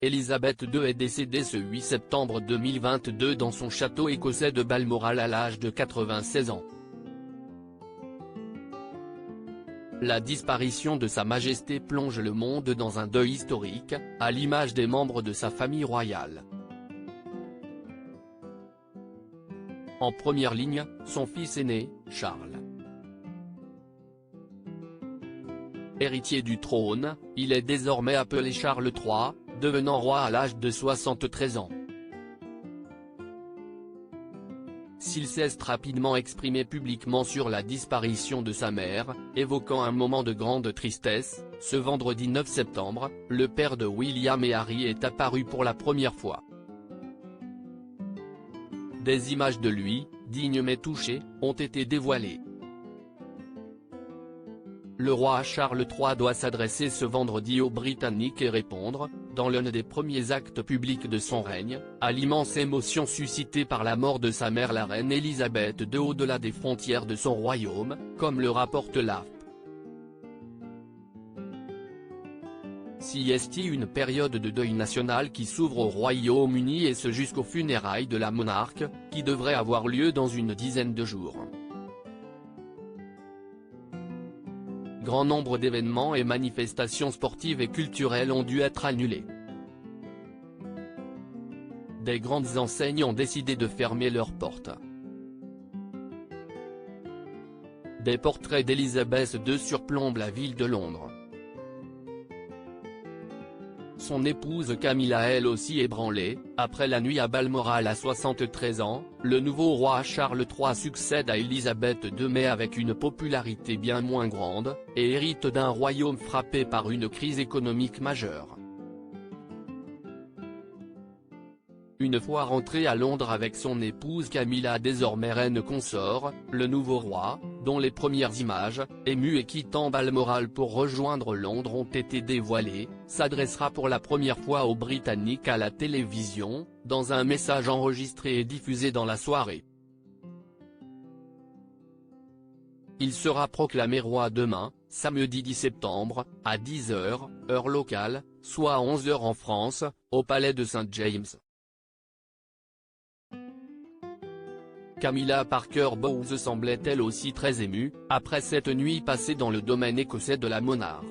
Elisabeth II est décédée ce 8 septembre 2022 dans son château écossais de Balmoral à l'âge de 96 ans. La disparition de Sa Majesté plonge le monde dans un deuil historique, à l'image des membres de sa famille royale. En première ligne, son fils aîné, Charles. Héritier du trône, il est désormais appelé Charles III, devenant roi à l'âge de 73 ans. S'il s'est rapidement exprimé publiquement sur la disparition de sa mère, évoquant un moment de grande tristesse, ce vendredi 9 septembre, le père de William et Harry est apparu pour la première fois. Des images de lui, dignes mais touchées, ont été dévoilées. Le roi Charles III doit s'adresser ce vendredi aux Britanniques et répondre, dans l'un des premiers actes publics de son règne, à l'immense émotion suscitée par la mort de sa mère la reine Elisabeth II au-delà des frontières de son royaume, comme le rapporte l'AFP. Si est une période de deuil national qui s'ouvre au Royaume-Uni et ce jusqu'aux funérailles de la monarque, qui devraient avoir lieu dans une dizaine de jours. Grand nombre d'événements et manifestations sportives et culturelles ont dû être annulés. Des grandes enseignes ont décidé de fermer leurs portes. Des portraits d'Elisabeth II surplombent la ville de Londres. Son épouse Camilla elle aussi ébranlée, après la nuit à Balmoral à 73 ans, le nouveau roi Charles III succède à Elisabeth II mais avec une popularité bien moins grande, et hérite d'un royaume frappé par une crise économique majeure. Une fois rentré à Londres avec son épouse Camilla désormais reine consort, le nouveau roi, dont les premières images, émues et quittant Balmoral pour rejoindre Londres ont été dévoilées, s'adressera pour la première fois aux Britanniques à la télévision, dans un message enregistré et diffusé dans la soirée. Il sera proclamé roi demain, samedi 10 septembre, à 10 h, heure locale, soit à 11 h en France, au palais de St James. Camilla Parker Bowles semblait elle aussi très émue, après cette nuit passée dans le domaine écossais de la monarque.